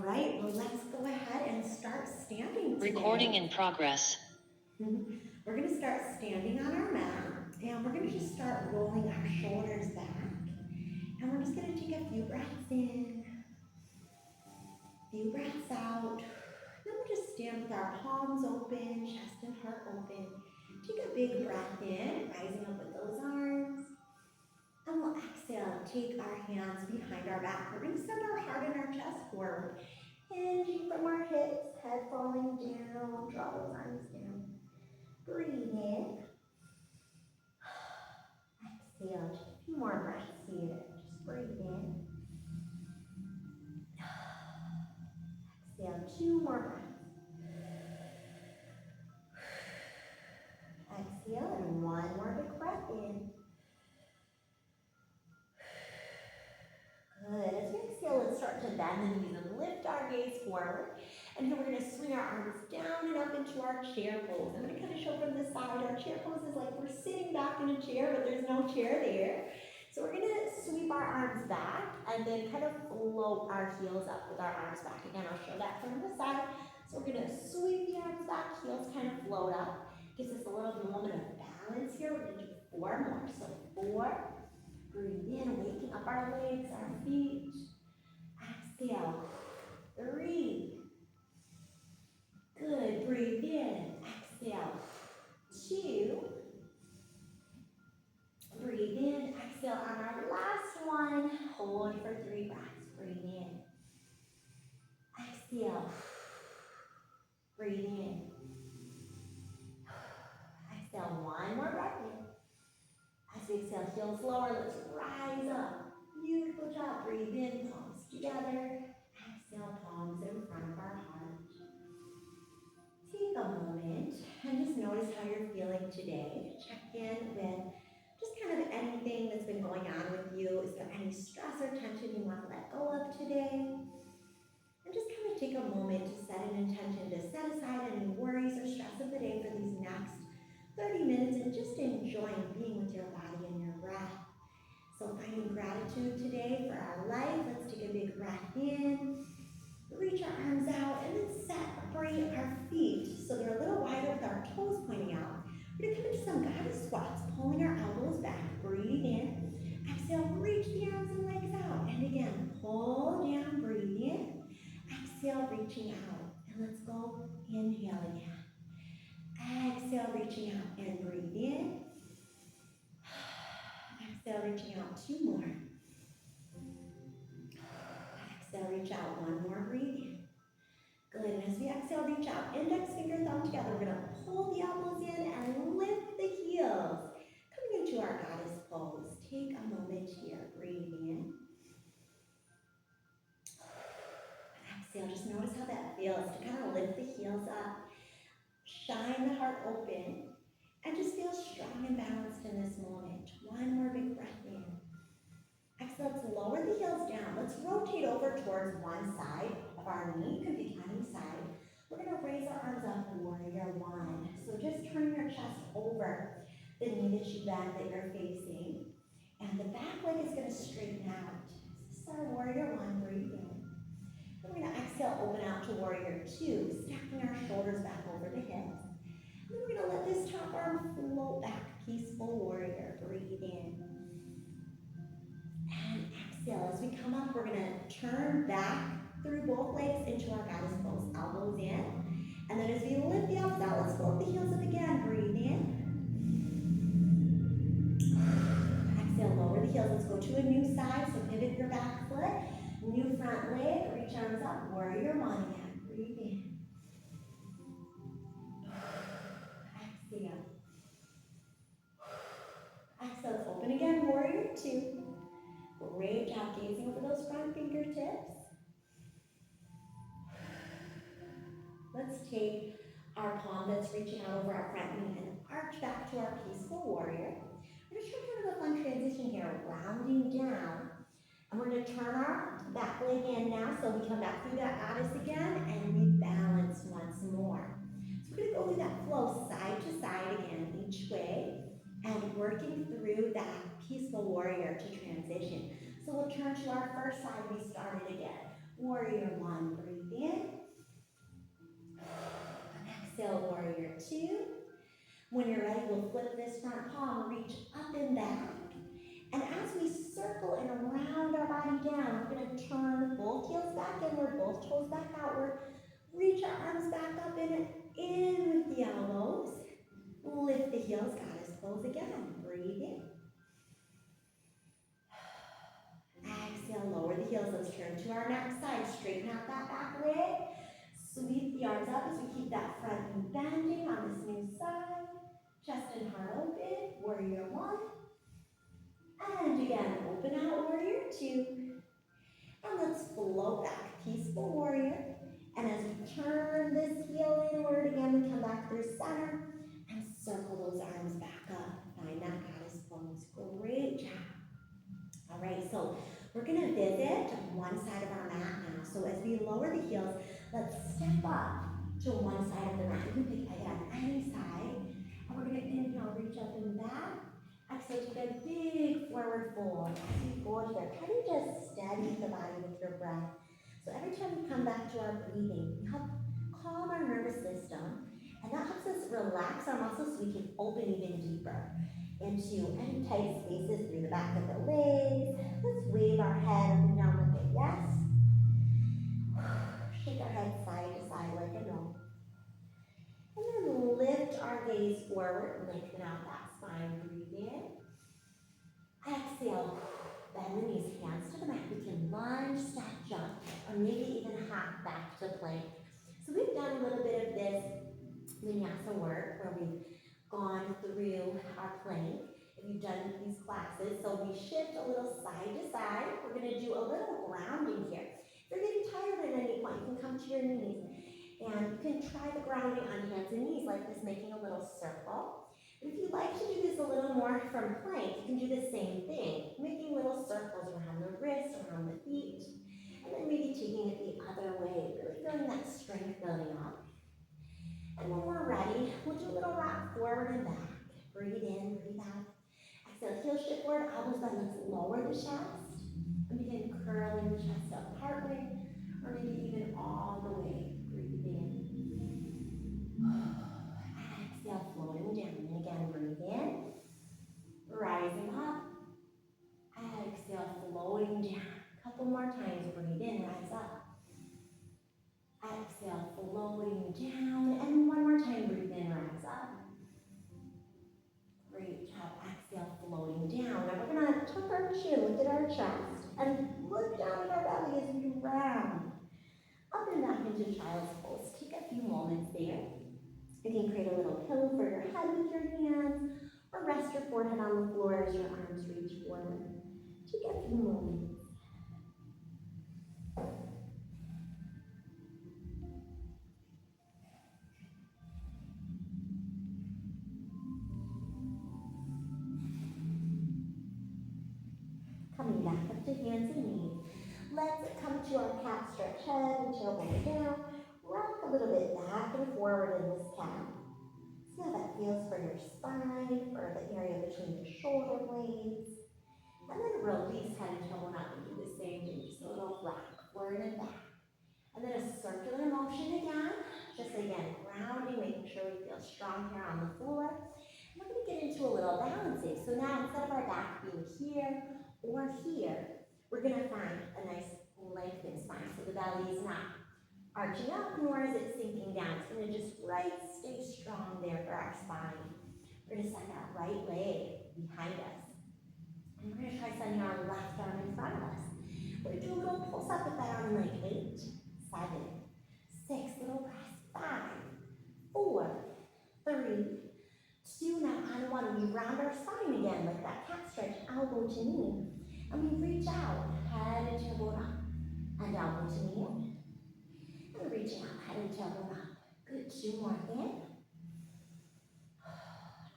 right, well, let's go ahead and start standing today. Recording in progress. We're going to start standing on our mat, and we're going to just start rolling our shoulders back. And we're just going to take a few breaths in, few breaths out. Then we'll just stand with our palms open, chest and heart open. Take a big breath in, rising up with those arms. And we'll exhale, take our hands behind our back. We're going to send our heart and our chest forward. Hinging from our hips, head falling down, draw those arms down. Breathe in. Exhale, just a few more breaths here. Just breathe in. Exhale, 2 more breaths. Exhale, and 1 more big breath in. Good. As we exhale, let's start to bend the knees and lift our gaze forward. And here we're going to swing our arms down and up into our chair pose. I'm going to kind of show from the side. Our chair pose is like we're sitting back in a chair, but there's no chair there. So we're going to sweep our arms back and then kind of float our heels up with our arms back. Again, I'll show that from the side. So we're going to sweep the arms back, heels kind of float up. Gives us a little moment of balance here. We're going to do 4 more. So 4. Breathe in, waking up our legs, our feet. Exhale. 3. Good. Breathe in. Exhale. 2. Breathe in. Exhale on our last one. Hold for 3 breaths. Breathe in. Exhale. Breathe in. Exhale. 1 more breath in. As we exhale, heels lower, let's rise up. Beautiful job. Breathe in, palms together. Exhale, palms in front of our heart. Take a moment and just notice how you're feeling today. Check in with just kind of anything that's been going on with you. Is there any stress or tension you want to let go of today? And just kind of take a moment to set an intention to set aside any worries or stress of the day for these next 30 minutes and just enjoying being with your body and your breath. So finding gratitude today for our life. Let's take a big breath in. Reach our arms out and then separate our feet so they're a little wider with our toes pointing out. We're going to come into some goddess squats, pulling our elbows back. Breathe in. Exhale, reach the arms and legs out. And again, pull down, breathe in. Exhale, reaching out. And let's go. Inhale again. Exhale, reaching out and breathe in. Exhale, reaching out. 2 more. Exhale, reach out. 1 more. Breathe in. Good. And as we exhale, reach out. Index finger, thumb together. We're going to pull the elbows in and lift the heels. Coming into our goddess pose. Take a moment here. Breathe in. Exhale. Just notice how that feels to kind of lift the heels up. Shine the heart open and just feel strong and balanced in this moment. 1 more big breath in. Exhale, let's lower the heels down. Let's rotate over towards one side of our knee. Could be any side. We're going to raise our arms up, warrior 1. So just turn your chest over the knee that you bend that you're facing. And the back leg is going to straighten out. This is our warrior 1. Breathe in. We're going to exhale, open out to warrior 2, stacking our shoulders back over the hips. And then we're going to let this top arm float back, peaceful warrior. Breathe in. And exhale. As we come up, we're going to turn back through both legs into our goddess pose. Elbows in. And then as we lift the elbows out, let's float the heels up again. Breathe in. Exhale, lower the heels. Let's go to a new side. So pivot your back foot. New front leg, reach arms up, warrior 1 again. Breathe in. Exhale. Exhale, let's open again, warrior 2. Great job gazing over those front fingertips. Let's take our palm that's reaching out over our front knee and arch back to our peaceful warrior. We're just trying to have a fun transition here, rounding down. And we're going to turn our back leg in now, so we come back through that goddess again, and we balance once more. So we're going to go through that flow side to side again, each way, and working through that peaceful warrior to transition. So we'll turn to our first side we started again. Warrior 1, breathe in. Exhale, warrior two. When you're ready, we'll flip this front palm, reach up and back. And as we circle and round our body down, we're going to turn both heels back inward, both toes back outward. Reach our arms back up and in with the elbows. Lift the heels, goddess pose again. Breathe in. Exhale, lower the heels. Let's turn to our next side. Straighten out that back leg. Sweep the arms up as we keep that front knee bending on this new side. Chest and heart open. Warrior one. And again, open out, warrior two. And let's float back, peaceful warrior. And as we turn this heel inward, again, we come back through center and circle those arms back up. Find that goddess pose. Great job. All right, so we're gonna visit one side of our mat now. So as we lower the heels, let's step up to one side of the mat. You can pick again any side. And we're gonna inhale, reach up and back. Exhale, take a big forward fold. As you fold here, try to just steady the body with your breath. So every time we come back to our breathing, we help calm our nervous system, and that helps us relax our muscles so we can open even deeper into any tight spaces through the back of the legs. Let's wave our head up and down like a yes. Shake our head side to side like a no. And then lift our gaze forward, lengthen out that spine, breathe in. Exhale, bend the knees, hands to the mat. We can lunge, step, jump, or maybe even hop back to plank. So we've done a little bit of this vinyasa work where we've gone through our plank. If you've done these classes, so we shift a little side to side. We're gonna do a little grounding here. If you're getting tired at any point, you can come to your knees. And you can try the grounding on hands and knees like this, making a little circle. But if you'd like to do this a little more from plank, you can do the same thing, making little circles around the wrists, around the feet, and then maybe taking it the other way, really feeling that strength building up. And when we're ready, we'll do a little rock forward and back. Breathe in, breathe out. Exhale, heel shift forward, elbows bend. Let's lower the chest and begin curling the chest up partway, or maybe even all the way. Breathe in. Exhale, floating down. And again, breathe in. Rising up. Exhale, floating down. A couple more times. Breathe in, rise up. Exhale, floating down. And one more time. Breathe in, rise up. Great job. Exhale, floating down. Now we're going to tuck our chin, look at our chest, and look down at our belly as we round. Up and back into child's pose. Take a few moments there. You can create a little pillow for your head with your hands, or rest your forehead on the floor as your arms reach forward. Take a few moments. Coming back up to hands and knees. Let's come to our cat stretch, head and tailbone down. Rock a little bit back and forward in this cat. See how that feels for your spine, for the area between your shoulder blades. And then release head and tailbone up and do the same thing. Just a little rock forward and back. And then a circular motion again. Just again, grounding, making sure we feel strong here on the floor. And we're going to get into a little balancing. So now instead of our back being here or here, we're going to find a nice lengthened spine. So the belly is not arching up, nor is it sinking down. It's going to just stay strong there for our spine. We're going to send our right leg behind us. And we're going to try sending our left arm in front of us. We're going to do a little pulse up with that arm in like 8, 7, 6, little press, 5, 4, 3, 2, now on 1. We round our spine again like that cat stretch, elbow to knee. And we reach out, head and tailbone up, and elbow to knee. And reaching out, head and tailbone up. Good, 2 more in.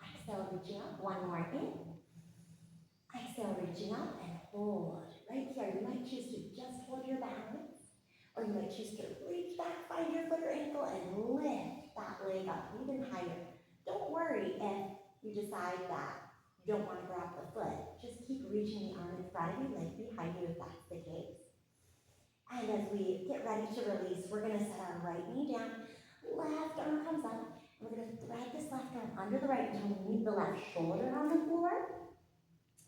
Exhale, reaching up, 1 more in. Exhale, reaching up and hold. Right here, you might choose to just hold your balance, or you might choose to reach back, find your foot or ankle, and lift that leg up even higher. Don't worry if you decide that you don't want to grab the foot. Just keep reaching the arm in front of you, leg behind you if that's the case. And as we get ready to release, we're gonna set our right knee down, left arm comes up, and we're gonna thread this left arm under the right until we meet the left shoulder on the floor.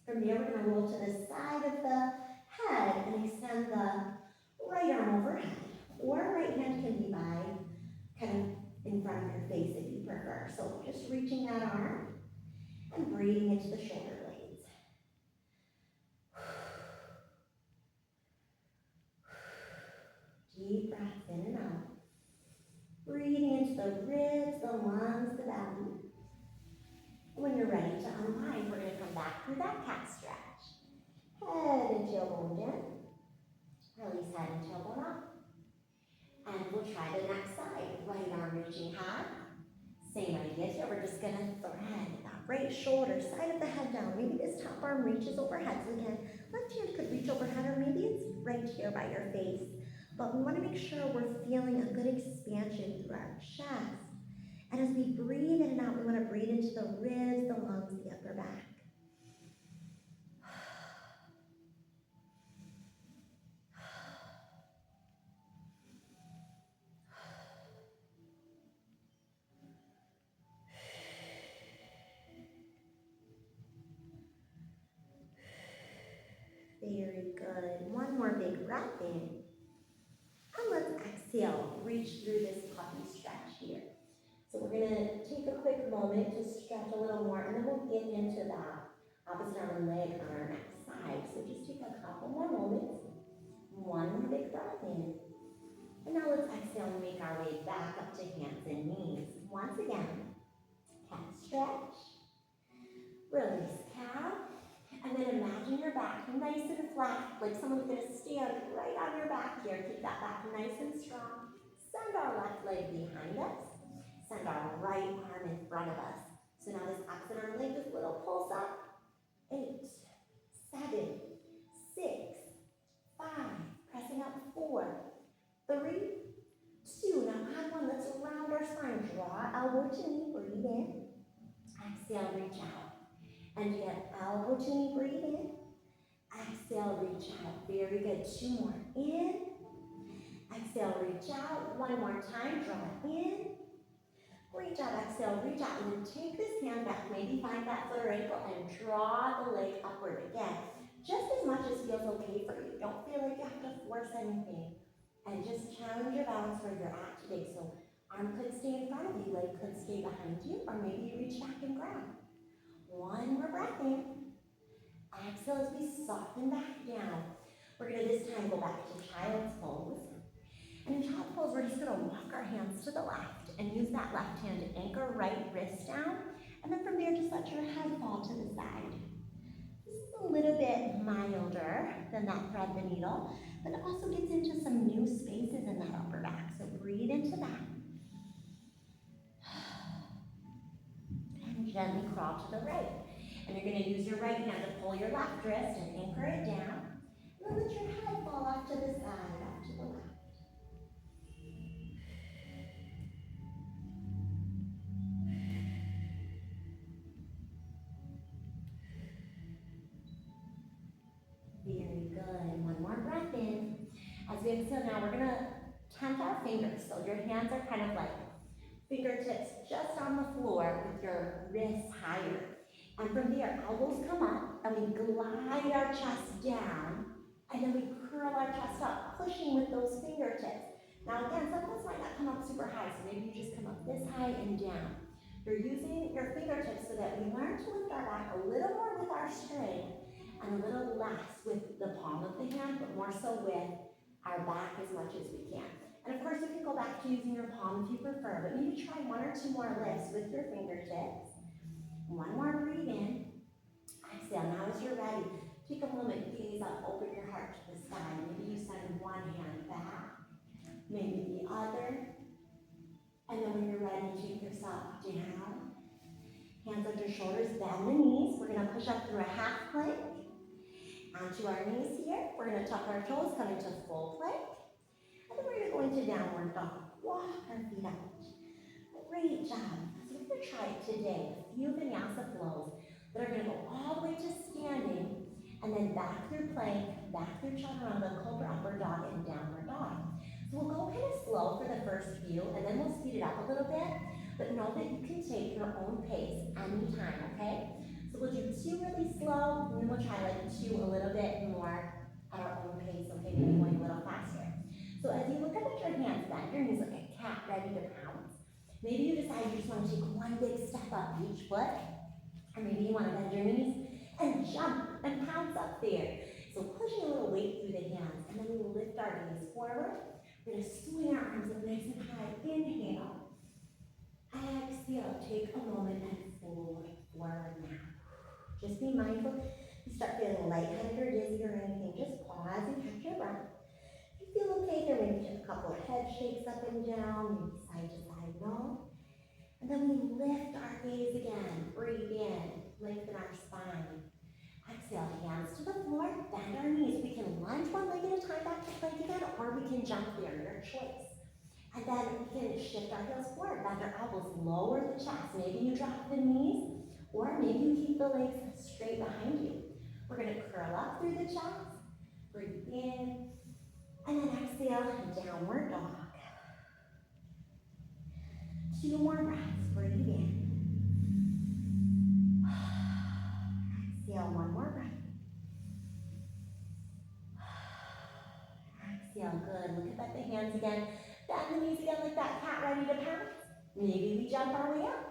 From there, we're gonna roll to the side of the head and extend the right arm overhead. Or right hand can be by kind of in front of your face if you prefer. So just reaching that arm and breathing into the shoulder blades. Deep breaths in and out. Breathing into the ribs, the lungs, the belly. When you're ready to unwind, we're going to come back through that cat stretch. Head and tailbone in. Release head and tailbone up. And we'll try the next side. Right arm reaching high. Same idea here. We're just going to thread that right shoulder, side of the head down. Maybe this top arm reaches overhead. So again, left hand could reach overhead, or maybe it's right here by your face. But we want to make sure we're feeling a good expansion through our chest. And as we breathe in and out, we want to breathe into the ribs, the lungs, the upper back. Very good. One more big breath in. And let's exhale. Reach through this puppy stretch here. So we're going to take a quick moment to stretch a little more, and then we'll get into that opposite arm and leg on our next side. So just take a couple more moments. One more big breath in. And now let's exhale and make our way back up to hands and knees. Once again, cat stretch. Release cat. And then imagine your back nice and flat, like someone's going to stand right on your back here. Keep that back nice and strong. Send our left leg behind us. Send our right arm in front of us. So now this opposite arm leg, this little pulse up. 8, 7, 6, 5. Pressing up 4, 3, 2. Now add one. Let's round our spine. Draw elbow to knee. Breathe in. Exhale, reach out. And yet, elbow to knee, breathe in. Exhale, reach out. Very good. 2 more. In. Exhale, reach out. 1 more time. Draw in. Reach out. Exhale, reach out. And then take this hand back. Maybe find that foot or ankle and draw the leg upward again. Just as much as feels okay for you. Don't feel like you have to force anything. And just challenge your balance where you're at today. So arm could stay in front of you. Leg could stay behind you. Or maybe you reach back and grab. 1 more breath in. Exhale as we soften back down. We're going to this time go back to child's pose. And in child's pose, we're just going to walk our hands to the left and use that left hand to anchor right wrist down. And then from there, just let your head fall to the side. This is a little bit milder than that thread the needle, but it also gets into some new spaces in that upper back. So breathe into that. Gently crawl to the right. And you're going to use your right hand to pull your left wrist and anchor it down. And then let your head fall off to the side, off to the left. Very good. 1 more breath in. As we exhale now, we're going to tempt our fingers. So your hands are kind of like fingertips just on the floor with your wrists higher. And from there, elbows come up, and we glide our chest down, and then we curl our chest up, pushing with those fingertips. Now again, some of us might not come up super high, so maybe you just come up this high and down. You're using your fingertips so that we learn to lift our back a little more with our strength, and a little less with the palm of the hand, but more so with our back as much as we can. And of course, you can go back to using your palm if you prefer, but maybe try 1 or 2 more lifts with your fingertips. 1 more breathe in. Exhale. Now as you're ready, take a moment, gaze up, open your heart to the sky. Maybe you send 1 hand back, maybe the other. And then when you're ready, take yourself down. Hands under shoulders, bend the knees. We're going to push up through a half plank. Onto our knees here. We're going to tuck our toes, come into full plank. And then we're going to go into downward dog. Walk our feet out. Great job. So we're going to try it today. A few vinyasa flows that are going to go all the way to standing and then back through plank, back through chaturanga, cobra, upward dog, and downward dog. So we'll go kind of slow for the first few, and then we'll speed it up a little bit, but know that you can take your own pace anytime, okay? So we'll do 2 really slow, and then we'll try like 2 a little bit more at our own pace, okay? Maybe going a little faster. So as you look up at your hands, bend your knees like a cat ready to pounce. Maybe you decide you just want to take one big step up each foot, or maybe you want to bend your knees and jump and pounce up there. So pushing a little weight through the hands, and then we will lift our knees forward. We're going to swing our arms up nice and high. Inhale. Exhale. Take a moment and fold forward now. Just be mindful. If you start feeling lightheaded or dizzy or anything, just pause and catch your breath. If you feel okay, there may be a couple of head shakes up and down, maybe side to side roll. And then we lift our gaze again. Breathe in. Lengthen our spine. Exhale, hands to the floor, bend our knees. We can lunge one leg at a time back to plank again, or we can jump there, your choice. And then we can shift our heels forward, bend our elbows, lower the chest. Maybe you drop the knees, or maybe you keep the legs straight behind you. We're going to curl up through the chest, breathe in, and then exhale, downward dog. 2 more breaths, breathe in. Exhale, 1 more breath. Exhale, good. Look up at the hands again. Bend the knees again like that cat ready to pounce. Maybe we jump our way up.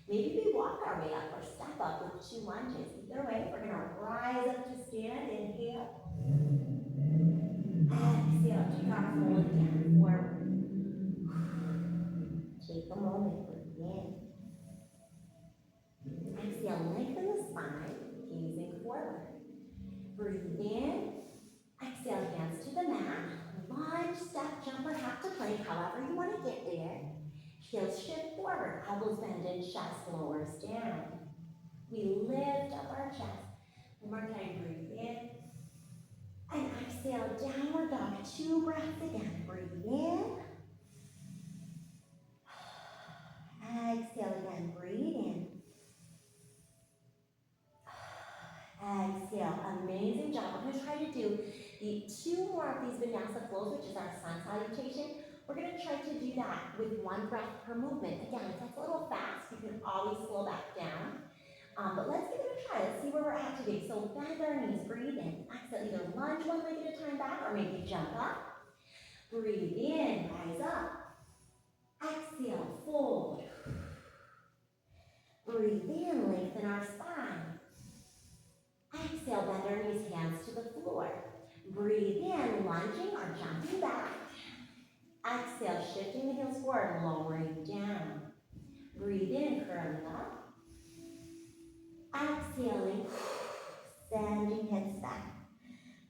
Maybe we walk our way up or step up with 2 lunges. Either way, we're going to rise up to stand. Inhale. Exhale, take our fold again forward. Take a moment, breathe in. Exhale, lengthen the spine, gazing forward. Breathe in. Exhale, hands to the mat. Lunge, step, jump, or half to plank, however you want to get there. Heels shift forward, elbows bend and chest lowers down. We lift up our chest. One more time, breathe in. And exhale, downward dog, 2 breaths again. Breathe in. Exhale again, breathe in. Exhale, amazing job. We're going to try to do the 2 more of these vinyasa flows, which is our sun salutation. We're going to try to do that with 1 breath per movement. Again, if that's a little fast, you can always slow back down. But let's give it a try. Let's see where we're at today. So bend our knees, breathe in. Exhale, either lunge one leg at a time back, or maybe jump up. Breathe in, rise up. Exhale, fold. Breathe in, lengthen our spine. Exhale, bend our knees, hands to the floor. Breathe in, lunging or jumping back. Exhale, shifting the heels forward, lowering down. Breathe in, curling up. Exhaling, sending hips back.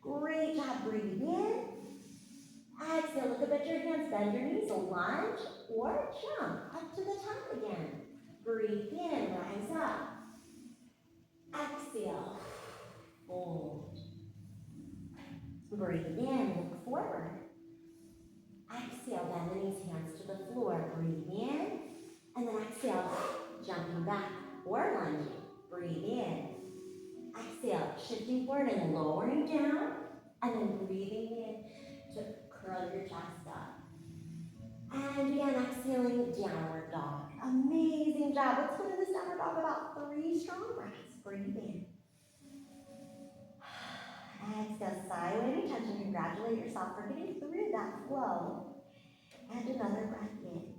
Great job, breathe in. Exhale, look up at your hands, bend your knees, lunge or jump up to the top again. Breathe in, rise up. Exhale, fold. Breathe in, look forward. Exhale, bend the knees, hands to the floor. Breathe in, and then exhale, jumping back or lunging. Breathe in. Exhale, shifting forward and lowering down, and then breathing in to curl your chest up. And again, exhaling, downward dog. Amazing job. Let's go to this downward dog about 3 strong breaths. Breathe in. Exhale, sigh away any tension. Congratulate yourself for getting through that flow. And another breath in.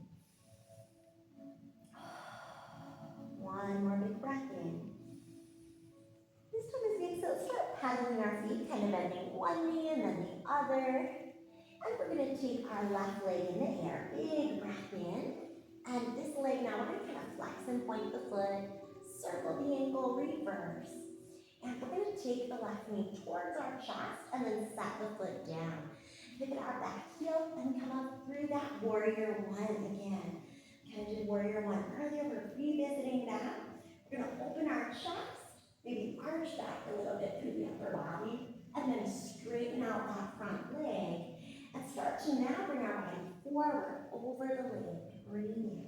1 more big breath in. This time is good, so start pedaling our feet, kind of bending one knee and then the other. And we're going to take our left leg in the air. Big breath in. And this leg now, we're going to kind of flex and point the foot, circle the ankle, reverse. And we're going to take the left knee towards our chest and then set the foot down. Pick our back heel and come up through that warrior 1 again. Kind of did warrior 1 earlier. We're revisiting that. We're going to open our chest, maybe arch back a little bit through the upper body, and then straighten out that front leg. And start to now bring our body forward over the leg. Breathe in.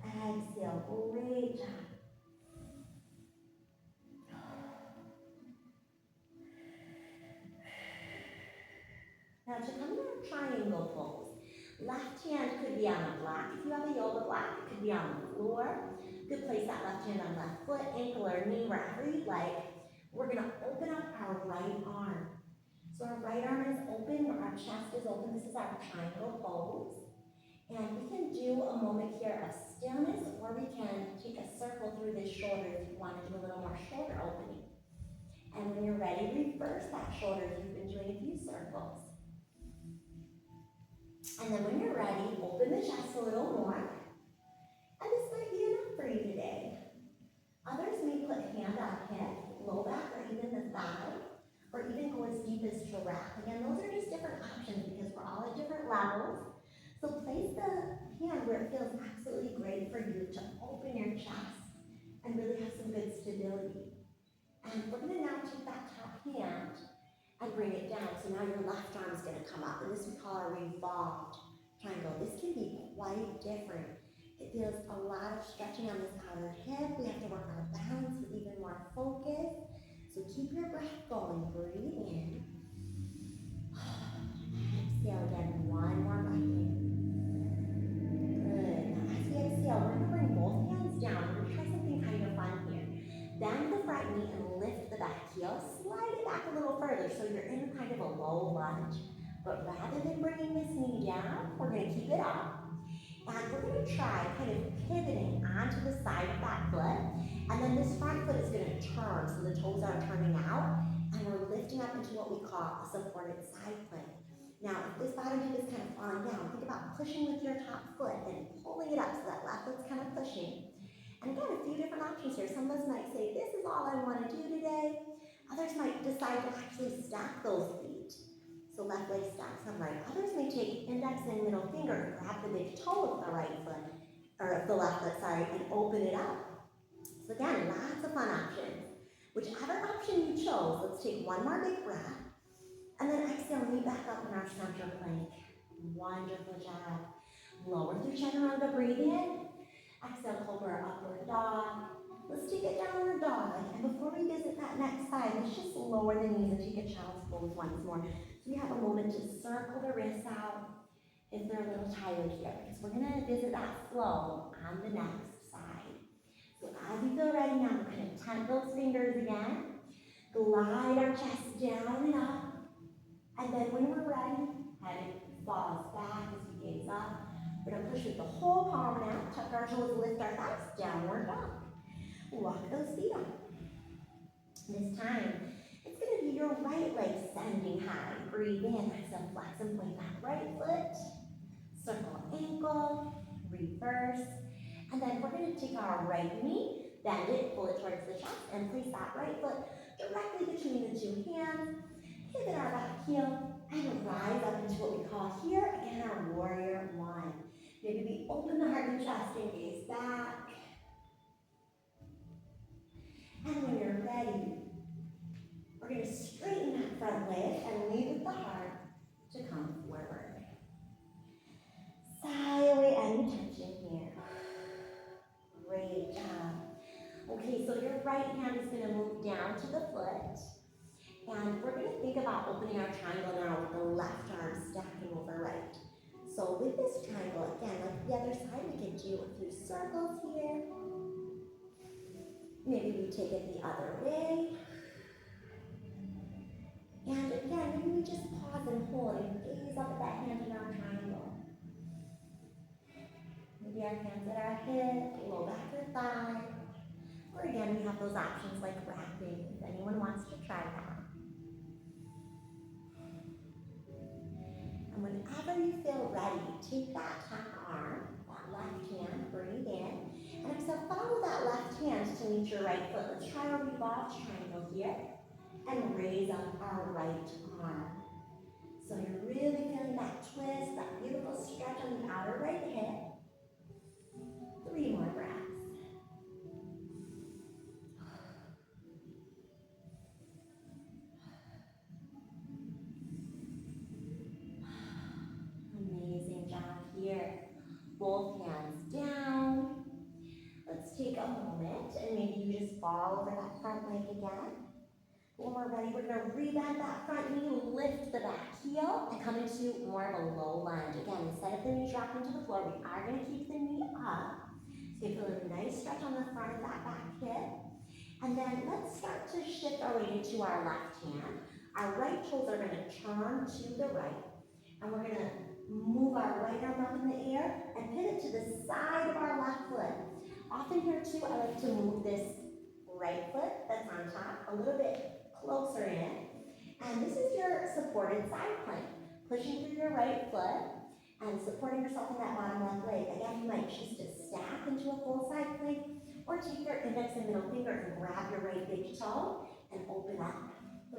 Exhale. Great job. Now to come to our triangle pose, left hand could be on the block. If you have a yoga block, it could be on the floor. You could place that left hand on left foot, ankle, or knee, wherever you'd like. We're gonna open up our right arm. So our right arm is open, our chest is open. This is our triangle pose. And we can do a moment here of stillness, or we can take a circle through this shoulder if you want to do a little more shoulder opening. And when you're ready, reverse that shoulder if you've been doing a few circles. And then when you're ready, open the chest a little more. And this might be enough for you today. Others may put hand on hip, low back, or even the thigh, or even go as deep as to wrap. Again, those are just different options because we're all at different levels. So place the hand where it feels absolutely great for you to open your chest and really have some good stability. And we're gonna now take that top hand and bring it down. So now your left arm is gonna come up, and this we call our revolved triangle. This can be quite different. It feels a lot of stretching on this outer hip. We have to work our balance with even more focus. So keep your breath going. Breathe in. Exhale again. One more breath in. Good. Now as we exhale, we're gonna bring both hands down. We're gonna try something kind of fun here. Bend the front knee and lift the back heel. Slide it back a little further so you're in kind of a low lunge. But rather than bringing this knee down, we're gonna keep it up. And we're gonna try kind of pivoting onto the side of that foot. And then this front foot is gonna turn, so the toes are turning out. And we're lifting up into what we call a supported side plank. Now, if this bottom hip is kind of falling down, think about pushing with your top foot and pulling it up so that left foot's kind of pushing. And again, a few different options here. Some of us might say, this is all I wanna do today. Others might decide to actually stack those feet. So left leg stacks on right. Others may take index and middle finger and grab the big toe of the right foot, or of the left foot, sorry, and open it up. So again, lots of fun options. Whichever option you chose, let's take one more big breath. And then exhale, knee back up in our center plank. Wonderful job. Lower through chaturanga, breathe in. Exhale, cobra, upward dog. Let's take it downward dog. And before we visit that next side, let's just lower the knees and take a child's pose once more. So we have a moment to circle the wrists out if they're a little tired here, because we're gonna visit that flow on the next side. So as you feel ready now, we're gonna tent those fingers again, glide our chest down and up, and then when we're ready, head falls back as we gaze up. We're gonna push with the whole palm out, tuck our toes, lift our thighs, downward dog. Walk those feet up. This time, it's gonna be your right leg sending high. Breathe in, exhale, flex and point that right foot. Circle ankle, reverse. And then we're gonna take our right knee, bend it, pull it towards the chest, and place that right foot directly between the two hands. Pivot our back heel, and rise up into what we call here, again, our warrior one. Maybe we open the heart and chest and gaze back. And when you're ready, we're going to straighten that front leg and lead with the heart to come forward. Sigh away any tension here. Great job. Okay, so your right hand is going to move down to the foot. And we're going to think about opening our triangle now with the left arm stacking over right. So with this triangle, again, like the other side, we can do a few circles here. Maybe we take it the other way. And again, maybe we just pause and hold and gaze up at that hand in our triangle. Maybe our hands at our hip, low back or thigh. Or again, we have those options like wrapping, if anyone wants to try that. And whenever you feel ready, take that top arm, that left hand, breathe in. And exhale, follow that left hand to meet your right foot. Let's try our revolved triangle here. And raise up our right arm. So you're really feeling that twist, that beautiful stretch on the outer right hip. 3 more breaths. Amazing job here. Both hands down. Let's take a moment and maybe you just fall over that front leg again. When we're ready, we're gonna rebend that front knee, lift the back heel, and come into more of a low lunge. Again, instead of the knee dropping to the floor, we are gonna keep the knee up. So you feel a nice stretch on the front of that back hip. And then let's start to shift our weight into our left hand. Our right toes are gonna turn to the right. And we're gonna move our right arm up in the air and pivot to the side of our left foot. Often here too, I like to move this right foot that's on top a little bit closer in. And this is your supported side plank. Pushing through your right foot and supporting yourself in that bottom left leg. Again, you might choose to stack into a full side plank or take your index and middle finger and grab your right big toe and open up.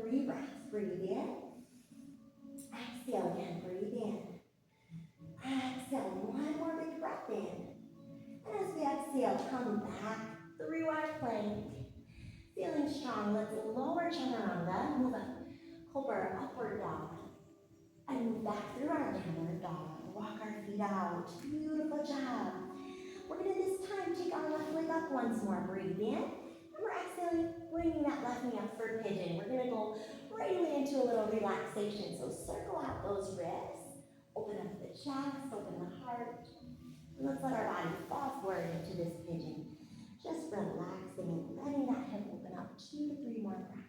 3 breaths. Breathe in. Exhale again. Breathe in. Exhale. 1 more big breath in. And as we exhale, come back through our plank. Feeling strong, let's lower chaturanga, move up, cobra, upward dog, and move back through our downward dog. Walk our feet out. Beautiful job. We're gonna this time take our left leg up once more. Breathe in, and we're exhaling, bringing that left knee up for pigeon. We're gonna go right away into a little relaxation. So circle out those wrists, open up the chest, open the heart, and let's let our body fall forward into this pigeon. Just relaxing and letting that hip open up. 2 to 3 more breaths.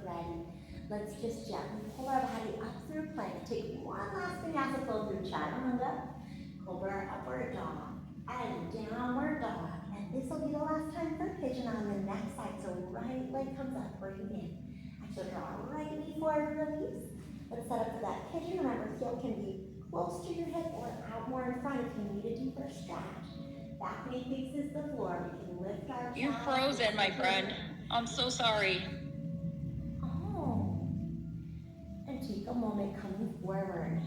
Ready. Let's just gently pull our body up through plank. Take one last vinyasa fold through chaturanga, cobra, upward dog, and downward dog. And this will be the last time for pigeon on the next side. So right leg comes up, breathe in. Actually draw right knee forward, release. Let's set up for that pigeon. Remember, heel can be close to your hip or out more in front if you need a deeper stretch. Back knee faces the floor. We can lift our chest. You're frozen, my friend. I'm so sorry. And take a moment coming forward,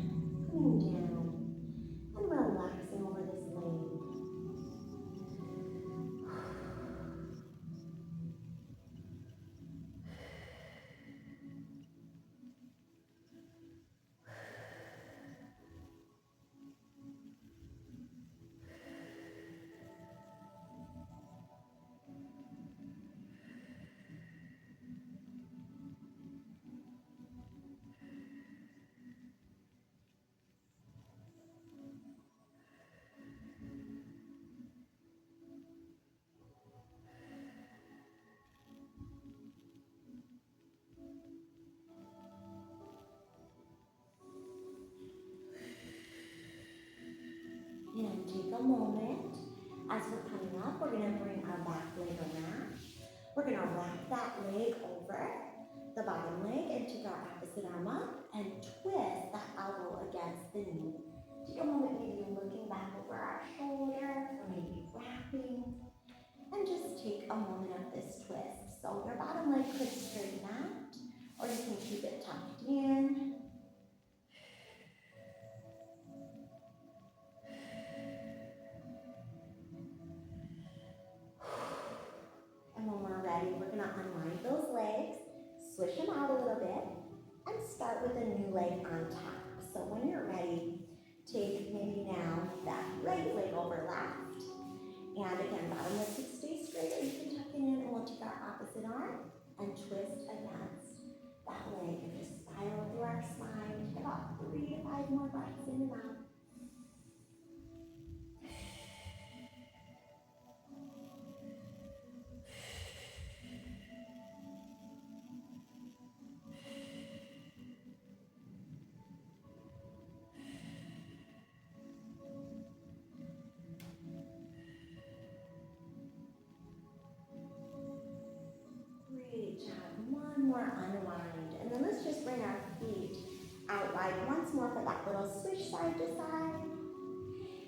coming down, and relaxing over this leg. And take a moment. As we're coming up, we're going to bring our back leg around. We're going to wrap that leg over the bottom leg and take our opposite arm up and twist that elbow against the knee. Take a moment, maybe looking back over our shoulder, or maybe wrapping. And just take a moment of this twist. So your bottom leg could straighten out, or you can keep it tucked in. And when we're ready, we're gonna unwind those legs, switch them out a little bit, and start with a new leg on top. So when you're ready, take maybe now that right leg over left. And again, bottom leg could stay straight, or you can tuck it in, and we'll take our opposite arm and twist against that leg and just spiral through our spine. Take about 3 to 5 more breaths in and out. Great job. One more unwind. And then let's just bring our feet out wide once more for that little switch side to side.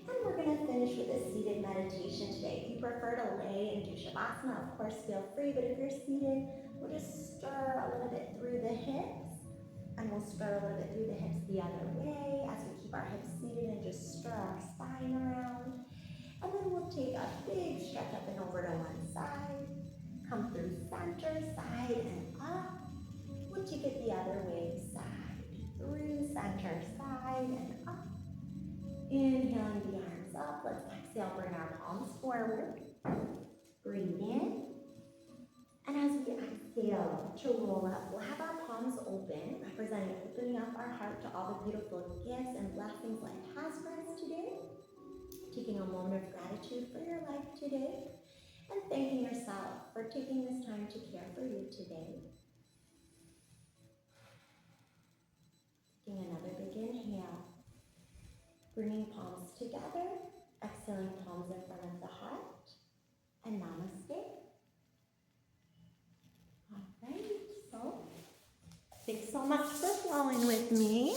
And we're going to finish with a seated meditation today. If you prefer to lay and do Shavasana, of course, feel free. But if you're seated, we'll just stir a little bit through the hips. And we'll stir a little bit through the hips the other way as we keep our hips seated and just stir our spine around. And then we'll take a big stretch up and over to one side. Come through center, side, and up. We'll take it the other way, side, through center, side, and up. Inhaling the arms up. Let's exhale, bring our palms forward. Breathe in. And as we exhale to roll up, we'll have our palms open, representing opening up our heart to all the beautiful gifts and blessings life has for us today. Taking a moment of gratitude for your life today, and thanking yourself for taking this time to care for you today. Taking another big inhale, bringing palms together, exhaling palms in front of the heart, and namaste. All right, so thanks so much for flowing with me.